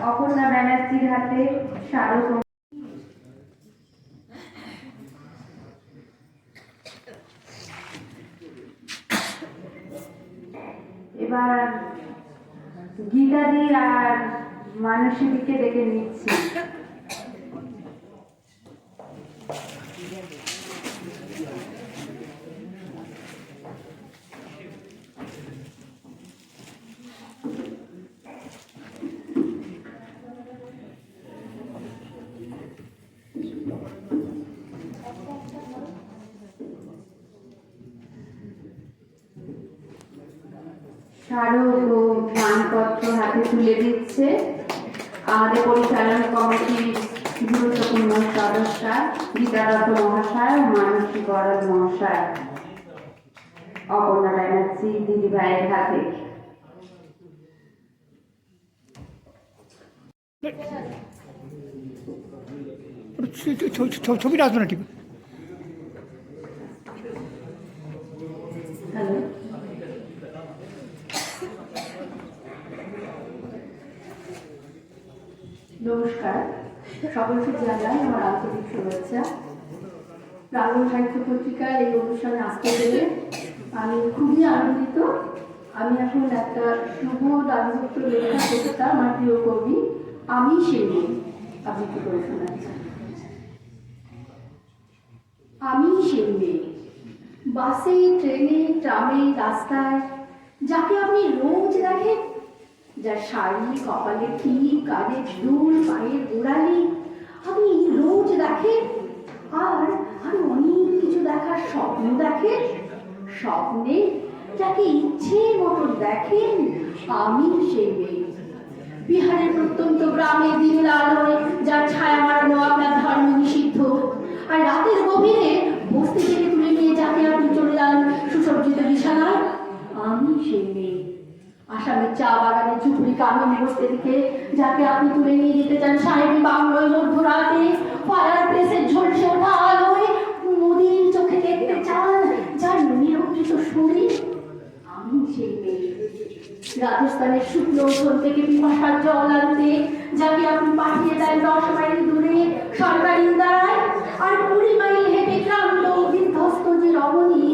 অপর্ণা ব্যানার্জির হাতে স্মারক। এবার গীতাদি আর মানসীকে ডেকে নিচ্ছি। স্মারক ও মানপত্র হাতে তুলে দিচ্ছে আমাদের পরিচালনা কমিটির গুরুত্বপূর্ণ সদস্য গীতাদত্ত মহাশয় ও মানসী বড়দ মহাশয়। অপর্ণা ব্যানার্জি দিদি ভাইয়ের হাতে। ছবিটা আসবে না ঠিক। নমস্কার, সকলকে জানাই আমার আন্তরিক শুভেচ্ছা। প্রাঙ্গণ সাহিত্য পত্রিকার এই অনুষ্ঠানে আসতে পেরে আমি খুবই আনন্দিত। আমি এখন একটা শুভ দাবিযুক্ত লেখা কবিতা আমার প্রিয় কবি আমি সেই আবৃত্তি করে শোনাচ্ছি। আমি সেই মেয়ে, বাসে, ট্রেনে, ট্রামে, রাস্তায় যাকে আপনি রোজ দেখেন, যার শাড়ি, কপালে টিপ, কাঁধে দুল, পায়ের গোড়ালি আপনি রোজ দেখেন। আর আরো অনেক কিছু দেখার স্বপ্ন দেখেন। স্বপ্নে যাকে ইচ্ছে মতন দেখেন, আমি সেই মেয়ে। বিহারের প্রত্যন্ত গ্রামে দিনের আলোয় যার ছায়া মারানো আপনার ধর্ম নিষিদ্ধ, আর রাতের গভীরে বস্তি থেকে তুলে নিয়ে যাকে আপনি চলে যান সুসজ্জিত বিছানায়, আমি সেই মেয়ে। আসামের চা বাগানে চুপড়ি কামিনী বসতে দিকে যাকে আপনি তুলে নিয়ে যেতে চান সাহেবী বাংলোয় মধ্যরাতে ফায়ার প্লেসের ঝলসে ওঠা আলোয় নদীর চোখে দেখতে চান যার নিরঞ্জিত শরীর, আমি সেই মেয়ে। রাজস্থানের শুকনো উঠোন থেকে পিপাসার জল আনতে যাকে আপনি পাঠিয়ে দেন 10 মাইল দূরে সরকারি দ্বারায়, আর 20 মাইল হেঁটে ক্লান্ত বিধ্বস্ত যে রমণী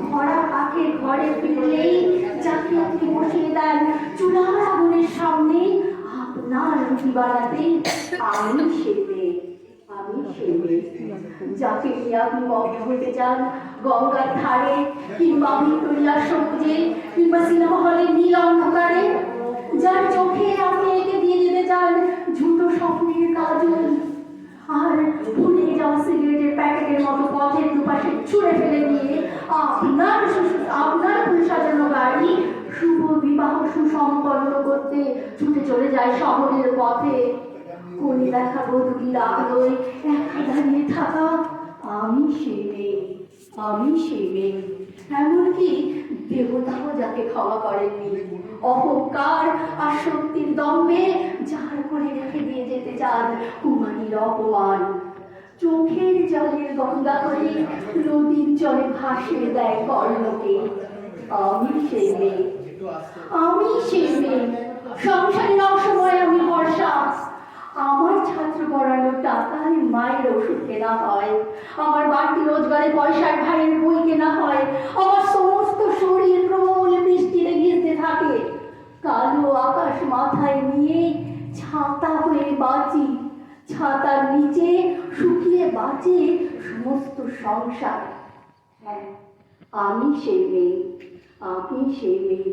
ভরা পাখের ঘরে ফিরলেই যাকে আপনি বসিয়ে দেন চুলার আগুনের সামনে আপনার রুটি বানাতে, আমি সেই মেয়ে। আমি সেই মেয়ে যাকে নিয়ে আপনি বন্ধ হতে চান গঙ্গার ধারে, কিংবা ভিক্টোরিয়ার সবুজে, কিংবা সিনেমা হলের নীল অন্ধকারে, যার চোখে আপনি এঁকে দিয়ে যেতে চান ঝুটো স্বপ্নের কাজল, আর ভুলে যাওয়া সিগারেটের প্যাকেটের মতো পথের দুপাশে ছুঁড়ে ফেলে দিয়ে আপনার ফুল সাজানো গাড়ি শুভ বিবাহ সুসম্পন্ন করতে ছুটে চলে যায় শহরের পথে। কোণে দেখা বধূর আলোয় একা দাঁড়িয়ে থাকা, আমি সেই মেয়ে। আমি সেই মেয়ে। এমনকি দেবতাও যাকে ক্ষমা করেননি, অহংকার আর শক্তির দম্ভে যার করে রেখে দিয়ে যেতে চান কুমারীর অপমান। চোখের জলের গঙ্গা করে নদীর জলে ভাসিয়ে দেয় কর্ণকে, আমি সেই মেয়ে। আমি সেই মেয়ে। সংসারের অসময়ে আমি বর্ষা, আমার ছাত্র পড়ানোর টাকায় মায়ের ওষুধ কেনা হয়, আমার বাড়তি রোজগারে পয়সার ভাইয়ের বই কেনা হয়, আমার সমস্ত শরীর প্রবল বৃষ্টিতে ভিজতে থাকে। কালো আকাশ মাথায় নিয়ে ছাতা হয়ে বাঁচি, ছাতার নিচে শুকিয়ে বাঁচে সমস্ত সংসার। হ্যাঁ, আমি সেই মেয়ে। আমি সেই মেয়ে।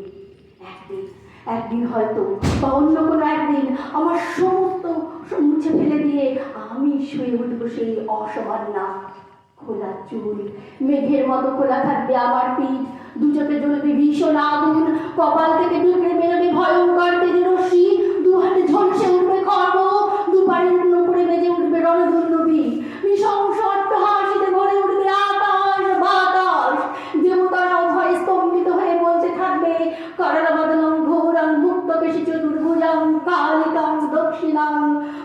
একদিন হয়তো বা অন্য কোনো একদিন আমার সমস্ত মুছে ফেলে দিয়ে আমি শুয়ে উঠবো সেই অসমান না। খোলা চুল মেঘের মতো খোলা থাকবে আমার পিঠ, দু চোখে জ্বলবে ভীষণ আগুন, কপাল থেকে ঢুকে বেরোবে ভয়ঙ্কর তেজের রশ্মি, দু হাতে ঝলসে উঠবে খর্ব, দু পায়ের উপরে বেজে উঠবে রণধুন্দুভি, নৃশংস অট্টহাসিতে ভরে উঠবে আকাশ বাতাস। দেবতারাও ভয়ে স্তম্ভিত হয়ে বলতে থাকবে করণবদনং ঘোরং মুক্তকেশী চতুর্ভুজং কালিকাং দক্ষিণাং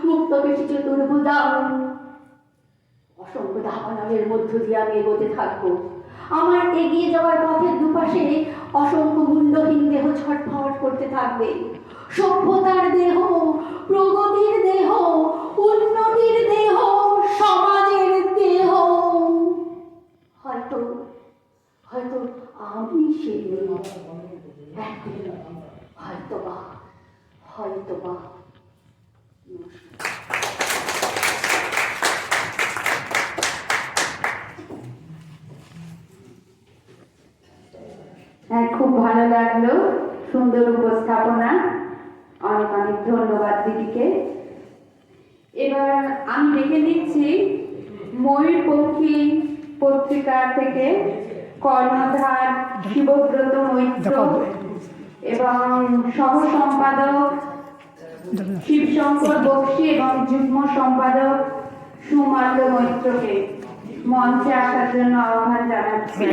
মুক্তকেশী চতুর্ভুজং। অসংখ্য ধাবনের মধ্য দিয়ে আমি এগোতে থাকবো। আমার এগিয়ে যাওয়ার পথের দুপাশে অসংখ্য মূল্যহীন দেহ ছটফট করতে থাকবে। সভ্যতার দেহ, প্রগতির দেহ, উন্নতির দেহ, সমাজের দেহ। হয়তো হয়তো আমি সেই মেয়ে, একদিন হয়তোবা হয়তোবা। হ্যাঁ, খুব ভালো লাগলো, সুন্দর উপস্থাপনা, অনেক অনেক ধন্যবাদ দিদিকে। এবার আমি দেখে নিচ্ছি ময়ূরপঙ্খী পত্রিকা থেকে কর্ণধার শিবব্রত মৈত্র এবং সহ সম্পাদক শিবশঙ্কর বক্সী এবং যুগ্ম সম্পাদক সুমাল্য মৈত্রকে মঞ্চে আসার জন্য আহ্বান জানাচ্ছি।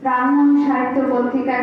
ব্রাহ্মণ সাহিত্য পত্রিকা